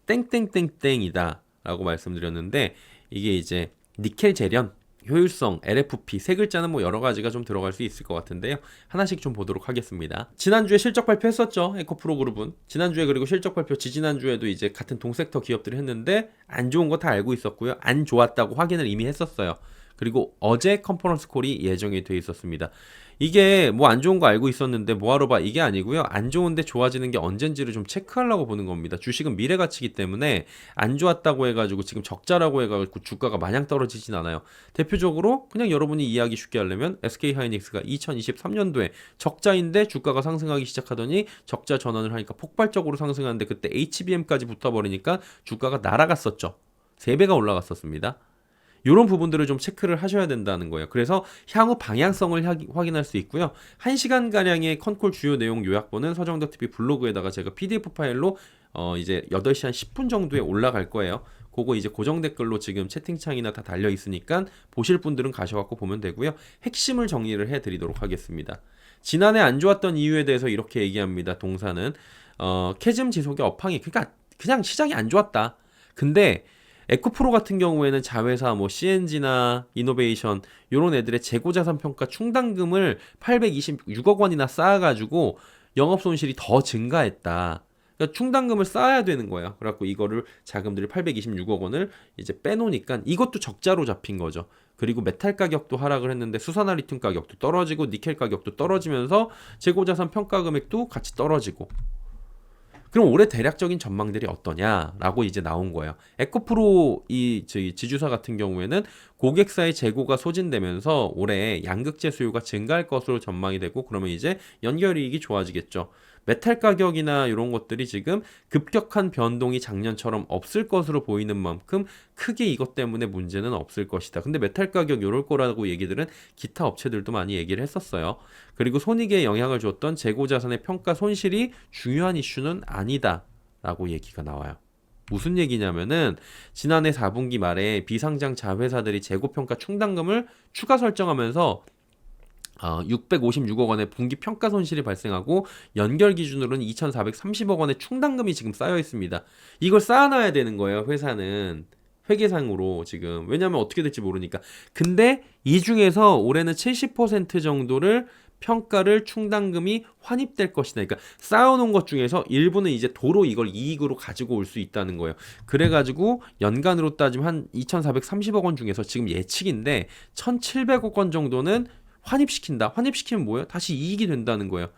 땡땡땡땡이다 라고 말씀드렸는데, 이게 이제 니켈 재련, 효율성, LFP 세 글자는 뭐 여러 가지가 좀 들어갈 수 있을 것 같은데요. 하나씩 좀 보도록 하겠습니다. 지난주에 실적 발표했었죠, 에코프로 그룹은. 지난주에, 그리고 실적 발표 지지난주에도 이제 같은 동섹터 기업들이 했는데 안 좋은 거 다 알고 있었고요. 안 좋았다고 확인을 이미 했었어요. 그리고 어제 컨퍼런스 콜이 예정이 돼 있었습니다. 이게 뭐 안 좋은 거 알고 있었는데 뭐하러 봐, 이게 아니고요. 안 좋은데 좋아지는 게 언젠지를 좀 체크하려고 보는 겁니다. 주식은 미래 가치이기 때문에 안 좋았다고 해가지고 지금 적자라고 해가지고 주가가 마냥 떨어지진 않아요. 대표적으로 그냥 여러분이 이해하기 쉽게 하려면 SK하이닉스가 2023년도에 적자인데 주가가 상승하기 시작하더니 적자 전환을 하니까 폭발적으로 상승하는데, 그때 HBM까지 붙어버리니까 주가가 날아갔었죠. 3배가 올라갔었습니다. 이런 부분들을 좀 체크를 하셔야 된다는 거예요. 그래서 향후 방향성을 확인할 수 있고요. 1시간가량의 컨콜 주요 내용 요약본은 서정덕TV 블로그에다가 제가 PDF 파일로 이제 8시 한 10분 정도에 올라갈 거예요. 그거 이제 고정 댓글로 지금 채팅창이나 다 달려 있으니까 보실 분들은 가셔갖고 보면 되고요. 핵심을 정리를 해드리도록 하겠습니다. 지난해 안 좋았던 이유에 대해서 이렇게 얘기합니다. 동사는 캐즘 지속의 업황이, 그러니까 그냥 시장이 안 좋았다. 근데 에코프로 같은 경우에는 자회사 뭐 CNG나 이노베이션 요런 애들의 재고자산 평가 충당금을 826억 원이나 쌓아가지고 영업 손실이 더 증가했다. 그러니까 충당금을 쌓아야 되는 거예요. 그래갖고 이거를 자금들이 826억 원을 이제 빼놓으니까 이것도 적자로 잡힌 거죠. 그리고 메탈 가격도 하락을 했는데 수산화 리튬 가격도 떨어지고 니켈 가격도 떨어지면서 재고자산 평가 금액도 같이 떨어지고. 그럼 올해 대략적인 전망들이 어떠냐라고 이제 나온 거예요. 에코프로 저희 지주사 같은 경우에는 고객사의 재고가 소진되면서 올해 양극재 수요가 증가할 것으로 전망이 되고, 그러면 이제 연결이익이 좋아지겠죠. 메탈 가격이나 이런 것들이 지금 급격한 변동이 작년처럼 없을 것으로 보이는 만큼 크게 이것 때문에 문제는 없을 것이다. 근데 메탈 가격 이럴 거라고 얘기들은 기타 업체들도 많이 얘기를 했었어요. 그리고 손익에 영향을 줬던 재고자산의 평가 손실이 중요한 이슈는 아니다 라고 얘기가 나와요. 무슨 얘기냐면은 지난해 4분기 말에 비상장 자회사들이 재고평가 충당금을 추가 설정하면서 656억 원의 분기 평가 손실이 발생하고, 연결 기준으로는 2,430억 원의 충당금이 지금 쌓여 있습니다. 이걸 쌓아놔야 되는 거예요, 회사는. 회계상으로 지금. 왜냐면 어떻게 될지 모르니까. 근데 이 중에서 올해는 70% 정도를 평가를 충당금이 환입될 것이다. 그러니까 쌓아놓은 것 중에서 일부는 이제 도로 이걸 이익으로 가지고 올 수 있다는 거예요. 그래가지고 연간으로 따지면 한 2,430억 원 중에서 지금 예측인데 1,700억 원 정도는 환입시킨다. 환입시키면 뭐예요? 다시 이익이 된다는 거예요.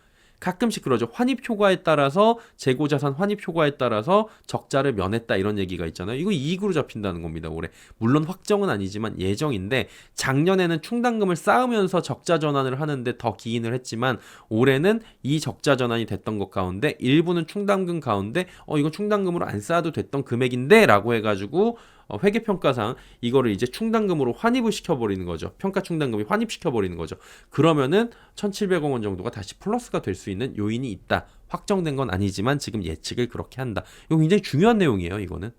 가끔씩 그러죠. 환입 효과에 따라서, 재고자산 환입 효과에 따라서 적자를 면했다, 이런 얘기가 있잖아요. 이거 이익으로 잡힌다는 겁니다, 올해. 물론 확정은 아니지만 예정인데, 작년에는 충당금을 쌓으면서 적자 전환을 하는데 더 기인을 했지만, 올해는 이 적자 전환이 됐던 것 가운데 일부는 충당금 가운데 이거 충당금으로 안 쌓아도 됐던 금액인데 라고 해가지고 회계평가상 이거를 이제 충당금으로 환입을 시켜버리는 거죠. 평가 충당금이 환입시켜버리는 거죠. 그러면은 1,700억 원 정도가 다시 플러스가 될 수 있는 요인이 있다. 확정된 건 아니지만 지금 예측을 그렇게 한다. 이거 굉장히 중요한 내용이에요, 이거는.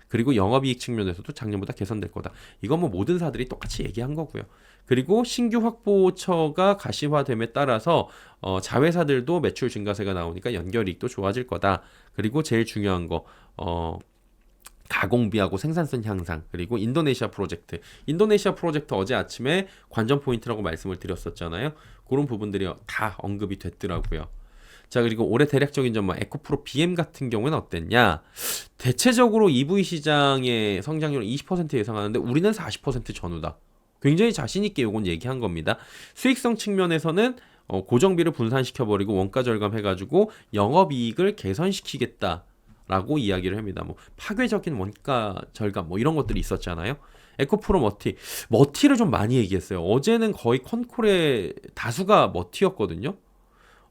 그리고 영업이익 측면에서도 작년보다 개선될 거다. 이건 뭐 모든 사들이 똑같이 얘기한 거고요. 그리고 신규 확보처가 가시화됨에 따라서 자회사들도 매출 증가세가 나오니까 연결이익도 좋아질 거다. 그리고 제일 중요한 거 가공비하고 생산성 향상, 그리고 인도네시아 프로젝트 어제 아침에 관전 포인트라고 말씀을 드렸었잖아요. 그런 부분들이 다 언급이 됐더라고요. 자, 그리고 올해 대략적인 전망, 에코프로 BM 같은 경우는 어땠냐? 대체적으로 EV 시장의 성장률은 20% 예상하는데 우리는 40% 전후다. 굉장히 자신있게 요건 얘기한 겁니다. 수익성 측면에서는 고정비를 분산시켜버리고 원가 절감해가지고 영업이익을 개선시키겠다 라고 이야기를 합니다. 뭐 파괴적인 원가 절감 뭐 이런 것들이 있었잖아요. 에코프로 머티를 좀 많이 얘기했어요. 어제는 거의 컨콜의 다수가 머티였거든요.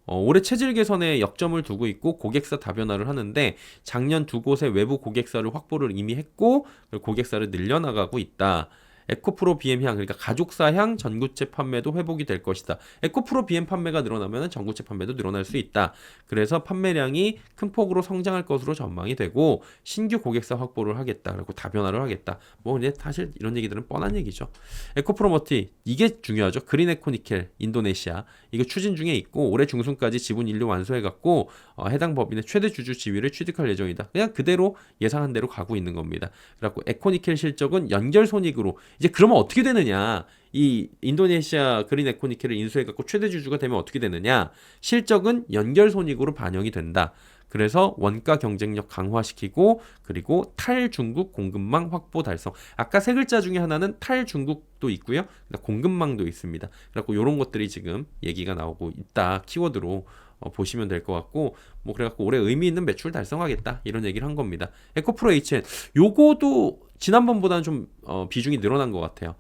올해 체질 개선에 역점을 두고 있고 고객사 다변화를 하는데, 작년 두 곳의 외부 고객사를 확보를 이미 했고 고객사를 늘려나가고 있다. 에코프로 BM향, 그러니까 가족사향 전구체 판매도 회복이 될 것이다. 에코프로 BM 판매가 늘어나면 전구체 판매도 늘어날 수 있다. 그래서 판매량이 큰 폭으로 성장할 것으로 전망이 되고 신규 고객사 확보를 하겠다. 그리고 다변화를 하겠다. 뭐 이제 사실 이런 얘기들은 뻔한 얘기죠. 에코프로 머티, 이게 중요하죠. 그린 에코 니켈 인도네시아, 이거 추진 중에 있고 올해 중순까지 지분 인류 완수해갖고 해당 법인의 최대 주주 지위를 취득할 예정이다. 그냥 그대로 예상한 대로 가고 있는 겁니다. 그래갖고 에코니켈 실적은 연결 손익으로, 이제 그러면 어떻게 되느냐? 이 인도네시아 그린 에코니켈을 인수해갖고 최대 주주가 되면 어떻게 되느냐? 실적은 연결 손익으로 반영이 된다. 그래서 원가 경쟁력 강화시키고, 그리고 탈중국 공급망 확보 달성. 아까 세 글자 중에 하나는 탈중국도 있고요. 공급망도 있습니다. 그래서 이런 것들이 지금 얘기가 나오고 있다. 키워드로 보시면 될 것 같고, 뭐 그래갖고 올해 의미 있는 매출 달성하겠다, 이런 얘기를 한 겁니다. 에코프로 HN, 요거도 지난번보다는 좀 비중이 늘어난 것 같아요.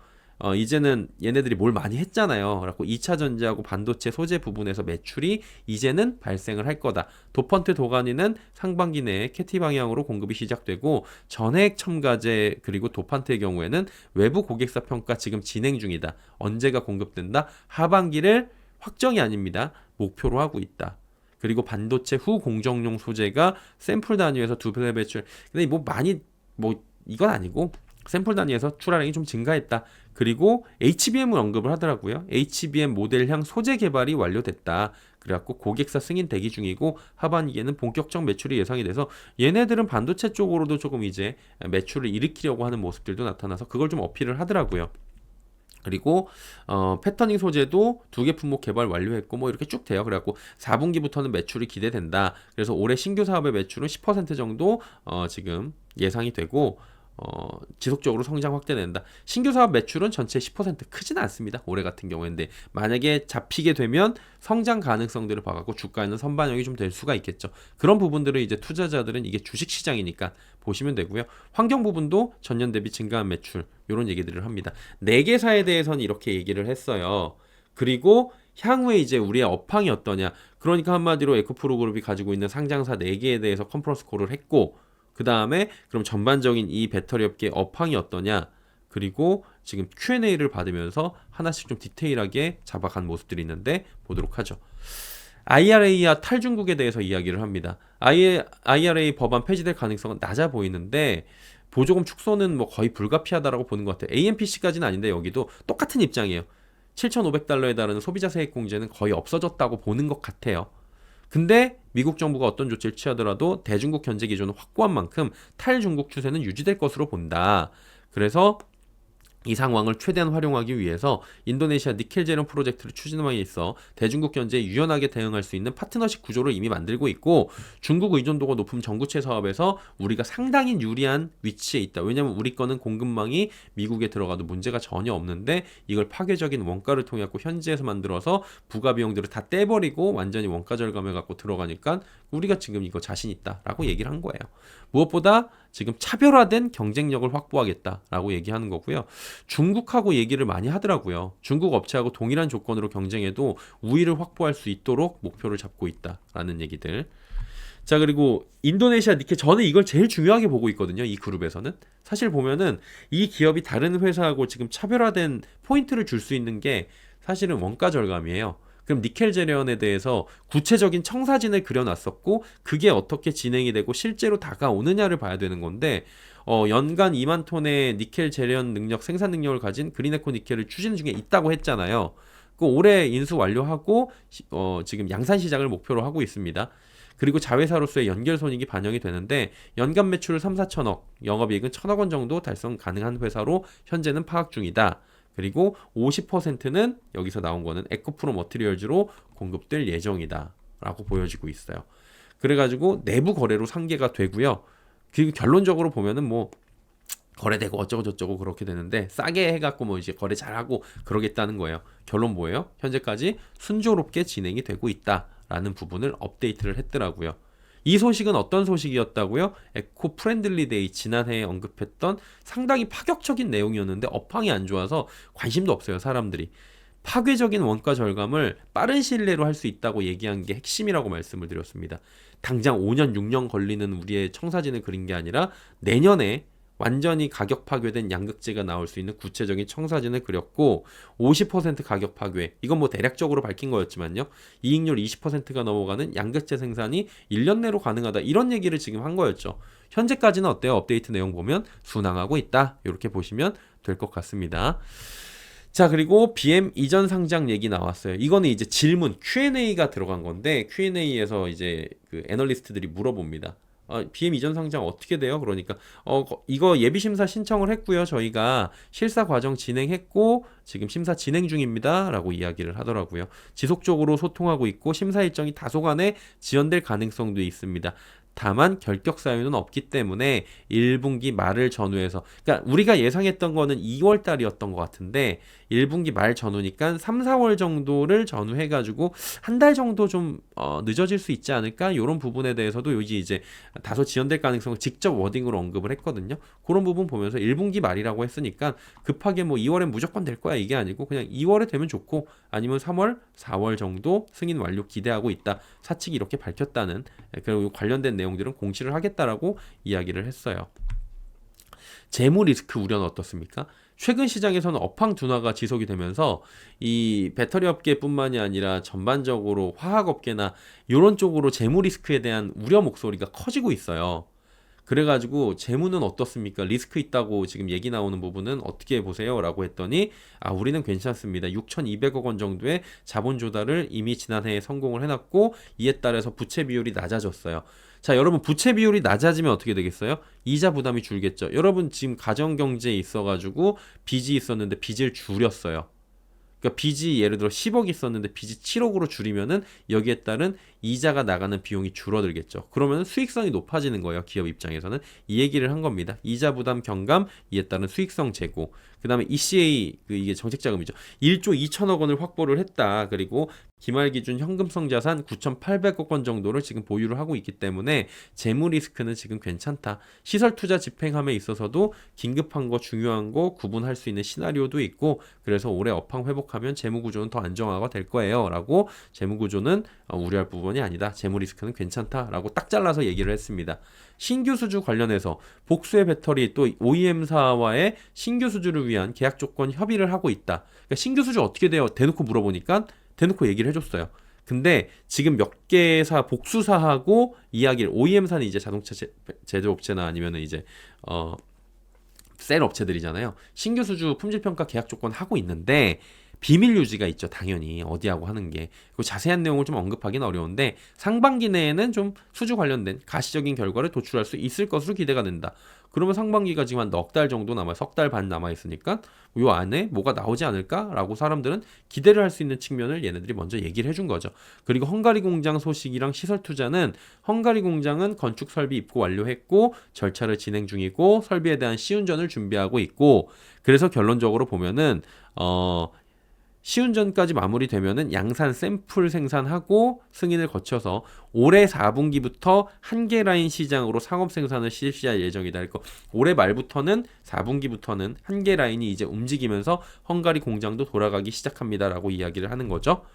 이제는 얘네들이 뭘 많이 했잖아요. 그래갖고 2차 전지하고 반도체 소재 부분에서 매출이 이제는 발생을 할 거다. 도펀트 도가니는 상반기 내에 캐티 방향으로 공급이 시작되고, 전해액 첨가제 그리고 도판트의 경우에는 외부 고객사 평가 지금 진행 중이다. 언제가 공급된다? 하반기를 확정이 아닙니다. 목표로 하고 있다. 그리고 반도체 후 공정용 소재가 샘플 단위에서 2배 매출. 근데 뭐 많이 뭐 이건 아니고 샘플 단위에서 출하량이 좀 증가했다. 그리고 HBM을 언급을 하더라고요. HBM 모델향 소재 개발이 완료됐다. 그래갖고 고객사 승인 대기 중이고 하반기에는 본격적 매출이 예상이 돼서 얘네들은 반도체 쪽으로도 조금 이제 매출을 일으키려고 하는 모습들도 나타나서 그걸 좀 어필을 하더라고요. 그리고 패터닝 소재도 2개 품목 개발 완료했고 뭐 이렇게 쭉 돼요. 그래갖고 4분기부터는 매출이 기대된다. 그래서 올해 신규 사업의 매출은 10% 정도 지금 예상이 되고 지속적으로 성장 확대된다. 신규 사업 매출은 전체 10% 크지는 않습니다. 올해 같은 경우인데 만약에 잡히게 되면 성장 가능성들을 봐갖고 주가에는 선반영이 좀 될 수가 있겠죠. 그런 부분들을 이제 투자자들은 이게 주식 시장이니까 보시면 되고요. 환경 부분도 전년 대비 증가한 매출, 이런 얘기들을 합니다. 4개사에 대해서는 이렇게 얘기를 했어요. 그리고 향후에 이제 우리의 업황이 어떠냐. 그러니까 한마디로 에코프로 그룹이 가지고 있는 상장사 4개에 대해서 컨퍼런스 콜을 했고, 그 다음에 그럼 전반적인 이 배터리 업계 업황이 어떠냐, 그리고 지금 Q&A를 받으면서 하나씩 좀 디테일하게 잡아간 모습들이 있는데 보도록 하죠. IRA와 탈중국에 대해서 이야기를 합니다. IRA 법안 폐지될 가능성은 낮아 보이는데 보조금 축소는 뭐 거의 불가피하다라고 보는 것 같아요. AMPC까지는 아닌데 여기도 똑같은 입장이에요. 7,500달러에 달하는 소비자 세액 공제는 거의 없어졌다고 보는 것 같아요. 근데 미국 정부가 어떤 조치를 취하더라도 대중국 견제 기준을 확고한 만큼 탈중국 추세는 유지될 것으로 본다. 그래서 이 상황을 최대한 활용하기 위해서 인도네시아 니켈 제련 프로젝트를 추진함에 있어 대중국 견제에 유연하게 대응할 수 있는 파트너십 구조를 이미 만들고 있고, 중국 의존도가 높은 전구체 사업에서 우리가 상당히 유리한 위치에 있다. 왜냐하면 우리 거는 공급망이 미국에 들어가도 문제가 전혀 없는데 이걸 파괴적인 원가를 통해 갖고 현지에서 만들어서 부가 비용들을 다 떼버리고 완전히 원가 절감해 갖고 들어가니까 우리가 지금 이거 자신 있다라고 얘기를 한 거예요. 무엇보다 지금 차별화된 경쟁력을 확보하겠다라고 얘기하는 거고요. 중국하고 얘기를 많이 하더라고요. 중국 업체하고 동일한 조건으로 경쟁해도 우위를 확보할 수 있도록 목표를 잡고 있다라는 얘기들. 자, 그리고 인도네시아 니켈, 저는 이걸 제일 중요하게 보고 있거든요. 이 그룹에서는 사실 보면은 이 기업이 다른 회사하고 지금 차별화된 포인트를 줄 수 있는 게 사실은 원가 절감이에요. 그럼 니켈 재련에 대해서 구체적인 청사진을 그려놨었고 그게 어떻게 진행이 되고 실제로 다가오느냐를 봐야 되는 건데, 연간 2만 톤의 니켈 재련 능력, 생산 능력을 가진 그린에코 니켈을 추진 중에 있다고 했잖아요. 그 올해 인수 완료하고 지금 양산 시작을 목표로 하고 있습니다. 그리고 자회사로서의 연결 손익이 반영이 되는데 연간 매출을 3, 4천억, 영업이익은 1,000억 원 정도 달성 가능한 회사로 현재는 파악 중이다. 그리고 50%는 여기서 나온 거는 에코프로 머티리얼즈로 공급될 예정이다 라고 보여지고 있어요. 그래가지고 내부 거래로 상계가 되고요. 그리고 결론적으로 보면은 뭐 거래되고 어쩌고 저쩌고 그렇게 되는데 싸게 해갖고 뭐 이제 거래 잘하고 그러겠다는 거예요. 결론 뭐예요? 현재까지 순조롭게 진행이 되고 있다라는 부분을 업데이트를 했더라고요. 이 소식은 어떤 소식이었다고요? 에코 프렌들리 데이, 지난해에 언급했던 상당히 파격적인 내용이었는데 업황이 안 좋아서 관심도 없어요, 사람들이. 파괴적인 원가 절감을 빠른 시일 내로 할 수 있다고 얘기한 게 핵심이라고 말씀을 드렸습니다. 당장 5년, 6년 걸리는 우리의 청사진을 그린 게 아니라 내년에 완전히 가격 파괴된 양극재가 나올 수 있는 구체적인 청사진을 그렸고 50% 가격 파괴 이건 뭐 대략적으로 밝힌 거였지만요. 이익률 20%가 넘어가는 양극재 생산이 1년 내로 가능하다 이런 얘기를 지금 한 거였죠. 현재까지는 어때요? 업데이트 내용 보면 순항하고 있다. 이렇게 보시면 될 것 같습니다. 자, 그리고 BM 이전 상장 얘기 나왔어요. 이거는 이제 질문 Q&A가 들어간 건데 Q&A에서 이제 그 애널리스트들이 물어봅니다. BM 이전 상장 어떻게 돼요? 그러니까 이거 예비 심사 신청을 했고요. 저희가 실사 과정 진행했고 지금 심사 진행 중입니다라고 이야기를 하더라고요. 지속적으로 소통하고 있고 심사 일정이 다소간에 지연될 가능성도 있습니다. 다만 결격 사유는 없기 때문에 1분기 말을 전후해서 그러니까 우리가 예상했던 거는 2월 달이었던 것 같은데 1분기 말 전후니까 3, 4월 정도를 전후해 가지고 한 달 정도 좀 늦어질 수 있지 않을까? 이런 부분에 대해서도 여기 이제 다소 지연될 가능성을 직접 워딩으로 언급을 했거든요. 그런 부분 보면서 1분기 말이라고 했으니까 급하게 뭐 2월엔 무조건 될 거야 이게 아니고 그냥 2월에 되면 좋고 아니면 3월, 4월 정도 승인 완료 기대하고 있다. 사측이 이렇게 밝혔다는 그리고 관련된 내용들은 공시를 하겠다라고 이야기를 했어요. 재무 리스크 우려는 어떻습니까? 최근 시장에서는 업황 둔화가 지속이 되면서 이 배터리 업계뿐만이 아니라 전반적으로 화학 업계나 이런 쪽으로 재무 리스크에 대한 우려 목소리가 커지고 있어요. 그래가지고 재무는 어떻습니까? 리스크 있다고 지금 얘기 나오는 부분은 어떻게 보세요? 라고 했더니 우리는 괜찮습니다. 6,200억 원 정도의 자본 조달을 이미 지난해에 성공을 해놨고 이에 따라서 부채 비율이 낮아졌어요. 자, 여러분 부채 비율이 낮아지면 어떻게 되겠어요? 이자 부담이 줄겠죠. 여러분 지금 가정경제에 있어가지고 빚이 있었는데 빚을 줄였어요. 그러니까 빚이 예를 들어 10억 있었는데 빚이 7억으로 줄이면은 여기에 따른 이자가 나가는 비용이 줄어들겠죠. 그러면 수익성이 높아지는 거예요. 기업 입장에서는 이 얘기를 한 겁니다. 이자 부담 경감, 이에 따른 수익성 제고. 그다음에 ECA 이게 정책 자금이죠. 1조 2천억 원을 확보를 했다. 그리고 기말 기준 현금성 자산 9,800억 원 정도를 지금 보유를 하고 있기 때문에 재무 리스크는 지금 괜찮다. 시설 투자 집행함에 있어서도 긴급한 거 중요한 거 구분할 수 있는 시나리오도 있고 그래서 올해 업황 회복하면 재무 구조는 더 안정화가 될 거예요라고 재무 구조는 우려할 부분이 아니다. 재무 리스크는 괜찮다라고 딱 잘라서 얘기를 했습니다. 신규 수주 관련해서 복수의 배터리 또 OEM사와의 신규 수주를 위한 계약 조건 협의를 하고 있다. 그러니까 신규 수주 어떻게 돼요? 대놓고 물어보니까 대놓고 얘기를 해줬어요. 근데 지금 몇 개사 복수사하고 이야기를 OEM사는 이제 자동차 제조업체나 아니면은 이제 셀 업체들이잖아요. 신규 수주 품질 평가 계약 조건 하고 있는데 비밀 유지가 있죠. 당연히 어디하고 하는 게. 그리고 자세한 내용을 좀 언급하기는 어려운데 상반기 내에는 좀 수주 관련된 가시적인 결과를 도출할 수 있을 것으로 기대가 된다. 그러면 상반기가 지금 한 넉 달 정도 석 달 반 남아 있으니까 요 안에 뭐가 나오지 않을까라고 사람들은 기대를 할 수 있는 측면을 얘네들이 먼저 얘기를 해준 거죠. 그리고 헝가리 공장 소식이랑 시설 투자는 헝가리 공장은 건축 설비 입고 완료했고 절차를 진행 중이고 설비에 대한 시운전을 준비하고 있고 그래서 결론적으로 보면은 시운전까지 마무리되면은 양산 샘플 생산하고 승인을 거쳐서 올해 4분기부터 한 개 라인 시장으로 상업 생산을 실시할 예정이다. 그러니까 올해 말부터는 4분기부터는 한 개 라인이 이제 움직이면서 헝가리 공장도 돌아가기 시작합니다라고 이야기를 하는 거죠.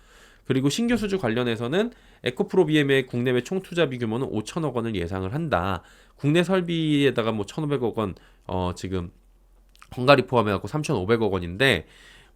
그리고 신규 수주 관련해서는 에코프로 BM의 국내외 총 투자비 규모는 5천억 원을 예상을 한다. 국내 설비에다가 뭐 1,500억 원 지금 헝가리 포함해갖고 3,500억 원인데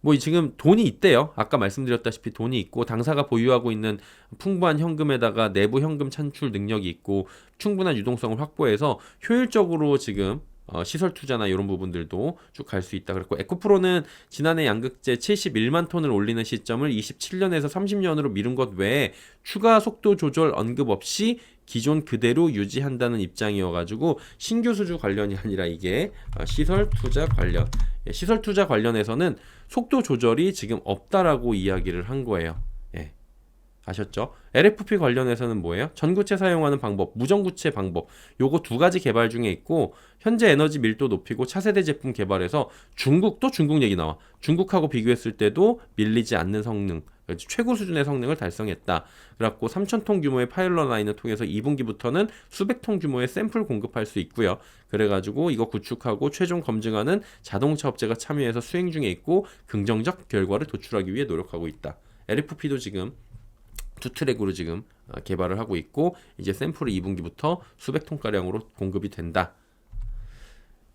뭐 지금 돈이 있대요. 아까 말씀드렸다시피 돈이 있고 당사가 보유하고 있는 풍부한 현금에다가 내부 현금 찬출 능력이 있고 충분한 유동성을 확보해서 효율적으로 지금 시설 투자나 이런 부분들도 쭉 갈 수 있다. 그랬고 에코프로는 지난해 양극재 71만 톤을 올리는 시점을 27년에서 30년으로 미룬 것 외에 추가 속도 조절 언급 없이 기존 그대로 유지한다는 입장이어가지고 신규 수주 관련이 아니라 이게 시설 투자 관련 시설 투자 관련해서는 속도 조절이 지금 없다라고 이야기를 한 거예요. 예. 아셨죠? LFP 관련해서는 뭐예요? 전구체 사용하는 방법, 무전구체 방법 요거 두 가지 개발 중에 있고 현재 에너지 밀도 높이고 차세대 제품 개발해서 중국도 중국 얘기 나와. 중국하고 비교했을 때도 밀리지 않는 성능 최고 수준의 성능을 달성했다. 그래갖고 3,000톤 규모의 파일럿 라인을 통해서 2분기부터는 수백 톤 규모의 샘플 공급할 수 있고요. 그래가지고 이거 구축하고 최종 검증하는 자동차 업체가 참여해서 수행 중에 있고 긍정적 결과를 도출하기 위해 노력하고 있다. LFP도 지금 두 트랙으로 지금 개발을 하고 있고 이제 샘플이 2분기부터 수백 톤가량으로 공급이 된다.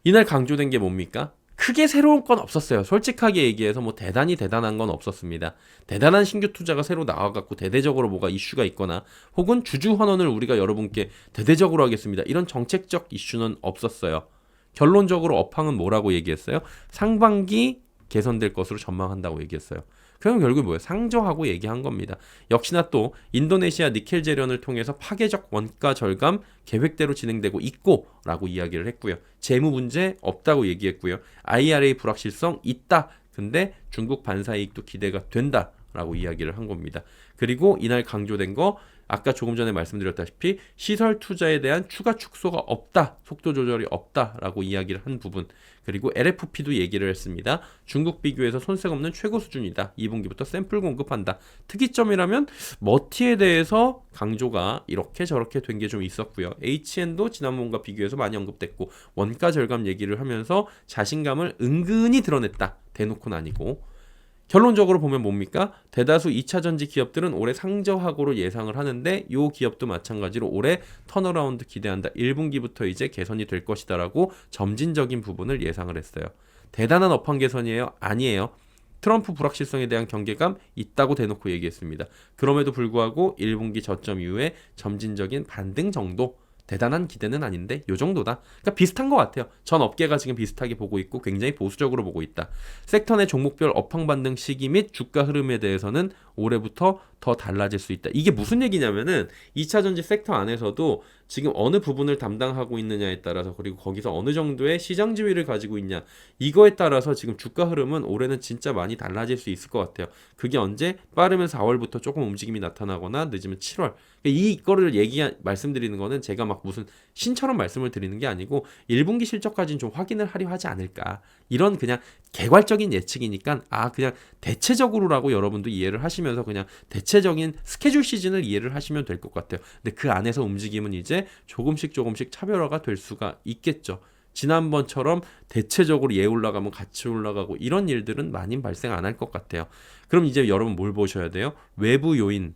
이날 강조된 게 뭡니까? 크게 새로운 건 없었어요. 솔직하게 얘기해서 뭐 대단히 대단한 건 없었습니다. 대단한 신규 투자가 새로 나와갖고 대대적으로 뭐가 이슈가 있거나 혹은 주주 환원을 우리가 여러분께 대대적으로 하겠습니다. 이런 정책적 이슈는 없었어요. 결론적으로 업황은 뭐라고 얘기했어요? 상반기 개선될 것으로 전망한다고 얘기했어요. 그럼 결국 뭐예요? 상저하고 얘기한 겁니다. 역시나 또 인도네시아 니켈 재련을 통해서 파괴적 원가 절감 계획대로 진행되고 있고 라고 이야기를 했고요. 재무 문제 없다고 얘기했고요. IRA 불확실성 있다. 근데 중국 반사 이익도 기대가 된다. 라고 이야기를 한 겁니다. 그리고 이날 강조된 거 아까 조금 전에 말씀드렸다시피 시설 투자에 대한 추가 축소가 없다. 속도 조절이 없다라고 이야기를 한 부분. 그리고 LFP도 얘기를 했습니다. 중국 비교해서 손색 없는 최고 수준이다. 2분기부터 샘플 공급한다. 특이점이라면 머티에 대해서 강조가 이렇게 저렇게 된 게 좀 있었고요. HN도 지난번과 비교해서 많이 언급됐고 원가 절감 얘기를 하면서 자신감을 은근히 드러냈다. 대놓고는 아니고. 결론적으로 보면 뭡니까? 대다수 2차전지 기업들은 올해 상저하고로 예상을 하는데 이 기업도 마찬가지로 올해 턴어라운드 기대한다. 1분기부터 이제 개선이 될 것이다라고 점진적인 부분을 예상을 했어요. 대단한 업황 개선이에요? 아니에요. 트럼프 불확실성에 대한 경계감 있다고 대놓고 얘기했습니다. 그럼에도 불구하고 1분기 저점 이후에 점진적인 반등 정도 대단한 기대는 아닌데 요 정도다. 그러니까 비슷한 것 같아요. 전 업계가 지금 비슷하게 보고 있고 굉장히 보수적으로 보고 있다. 섹터 내 종목별 업황 반등 시기 및 주가 흐름에 대해서는 올해부터 더 달라질 수 있다. 이게 무슨 얘기냐면은 2차 전지 섹터 안에서도 지금 어느 부분을 담당하고 있느냐에 따라서 그리고 거기서 어느 정도의 시장 지위를 가지고 있냐 이거에 따라서 지금 주가 흐름은 올해는 진짜 많이 달라질 수 있을 것 같아요. 그게 언제? 빠르면 4월부터 조금 움직임이 나타나거나 늦으면 7월. 이거를 말씀드리는 거는 제가 막 무슨 신처럼 말씀을 드리는 게 아니고 1분기 실적까지는 좀 확인을 하려 하지 않을까. 이런 그냥 개괄적인 예측이니까 그냥 대체적으로라고 여러분도 이해를 하시면서 그냥 대체적인 스케줄 시즌을 이해를 하시면 될 것 같아요. 근데 그 안에서 움직임은 이제 조금씩 차별화가 될 수가 있겠죠. 지난번처럼 대체적으로 얘 올라가면 같이 올라가고 이런 일들은 많이 발생 안 할 것 같아요. 그럼 이제 여러분 뭘 보셔야 돼요? 외부 요인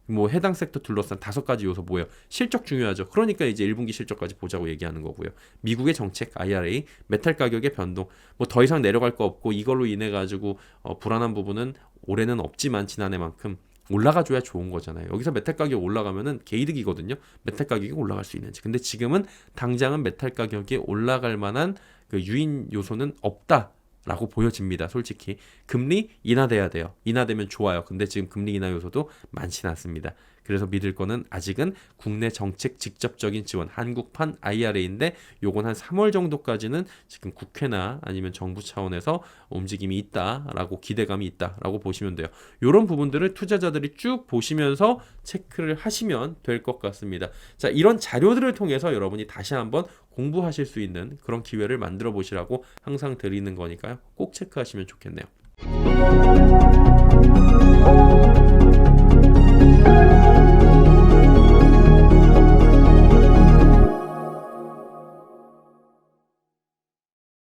뭐 해당 섹터 둘러싼 5가지 요소 뭐예요? 실적 중요하죠. 그러니까 이제 1분기 실적까지 보자고 얘기하는 거고요. 미국의 정책, IRA, 메탈 가격의 변동, 뭐 더 이상 내려갈 거 없고 이걸로 인해 가지고 불안한 부분은 올해는 없지만 지난해만큼 올라가줘야 좋은 거잖아요. 여기서 메탈 가격 올라가면은 개이득이거든요. 메탈 가격이 올라갈 수 있는지. 근데 지금은 당장은 메탈 가격이 올라갈 만한 그 유인 요소는 없다. 라고 보여집니다. 솔직히 금리 인하돼야 돼요. 인하되면 좋아요. 근데 지금 금리 인하 요소도 많지는 않습니다. 그래서 믿을 거는 아직은 국내 정책 직접적인 지원, 한국판 IRA인데 요건 한 3월 정도까지는 지금 국회나 아니면 정부 차원에서 움직임이 있다라고 기대감이 있다라고 보시면 돼요. 이런 부분들을 투자자들이 쭉 보시면서 체크를 하시면 될 것 같습니다. 자, 이런 자료들을 통해서 여러분이 다시 한번 공부하실 수 있는 그런 기회를 만들어 보시라고 항상 드리는 거니까요. 꼭 체크하시면 좋겠네요.